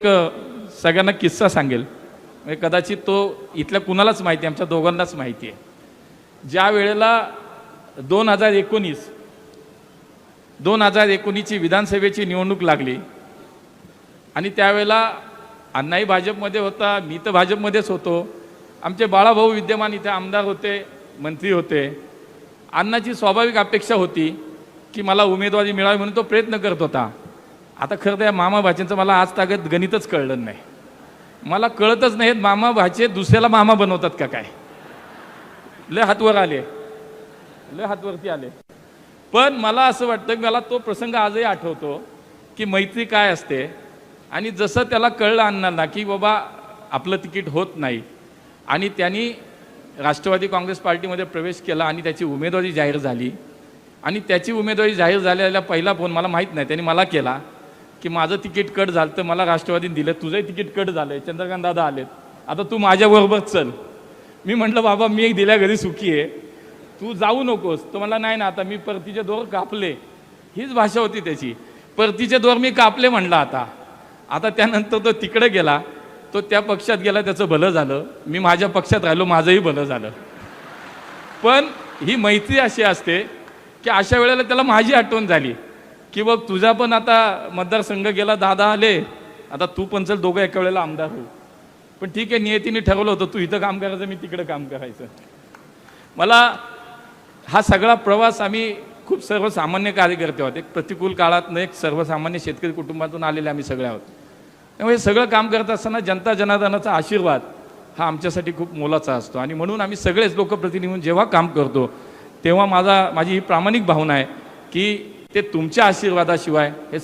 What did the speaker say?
सगळ्यांना किस्सा सांगेल, म्हणजे कदाचित तो इथल्या कुणालाच माहिती आहे, आमच्या दोघांनाच माहिती आहे. ज्या वेळेला 2019ची विधानसभेची निवडणूक लागली आणि त्यावेळेला अण्णाही भाजपमध्ये होता, मी तर भाजपमध्येच होतो, आमचे बाळाभाऊ विद्यमान इथे आमदार होते, मंत्री होते. अण्णाची स्वाभाविक अपेक्षा होती की मला उमेदवारी मिळावी म्हणून तो प्रयत्न करत होता. आता खरं तर मामा भाचेंचं मला आज तागत गणितच कळलं नाही. मला कळतच नाहीत मामा भाचे दुसऱ्याला मामा बनवतात का काय. लय हातवर आले, लय हातवरती आले. पण मला असं वाटतं की मला तो प्रसंग आजही आठवतो की मैत्री काय असते. आणि जसं त्याला कळलं अण्णांना की बाबा आपलं तिकीट होत नाही आणि त्यांनी राष्ट्रवादी काँग्रेस पार्टीमध्ये प्रवेश केला आणि त्याची उमेदवारी जाहीर झाली आणि त्याची उमेदवारी जाहीर झालेला पहिला फोन मला माहीत नाही, त्यांनी मला केला की माझं तिकीट कट झालं तर मला राष्ट्रवादीने दिलं, तुझंही तिकीट कट झालं आहे, चंद्रकांत दादा आलेत, आता तू माझ्याबरोबर चल. मी म्हटलं बाबा मी एक दिल्या घरी सुखी आहे, तू जाऊ नकोस. तो म्हणला नाही ना, आता मी परतीचे दोर कापले. हीच भाषा होती त्याची, परतीचे दोर मी कापले म्हणला. आता त्यानंतर तो तिकडे गेला, तो त्या पक्षात गेला, त्याचं भलं झालं. मी माझ्या पक्षात राहिलो, माझंही भलं झालं. पण ही मैत्री अशी असते की अशा वेळेला त्याला माझी आठवण झाली की बघ तुझा पण आता मतदारसंघ गेला, दादा आले, आता तू पण चल, दोघं एका वेळेला आमदार हो. पण ठीक आहे, नियतीने ठरवलं होतं तू इथं काम करायचं, मी तिकडे काम करायचं. मला हा सगळा प्रवास आम्ही खूप सर्वसामान्य कार्यकर्ते आहोत, एक प्रतिकूल काळातनं एक सर्वसामान्य शेतकरी कुटुंबातून आलेले आम्ही सगळे आहोत. त्यामुळे सगळं काम करत असताना जनता जनार्दनाचा आशीर्वाद हा आमच्यासाठी खूप मोलाचा असतो. आणि म्हणून आम्ही सगळेच लोकप्रतिनिधी म्हणून जेव्हा काम करतो तेव्हा माझी ही प्रामाणिक भावना आहे की ते तुमच्या आशीर्वादाशिवाय हे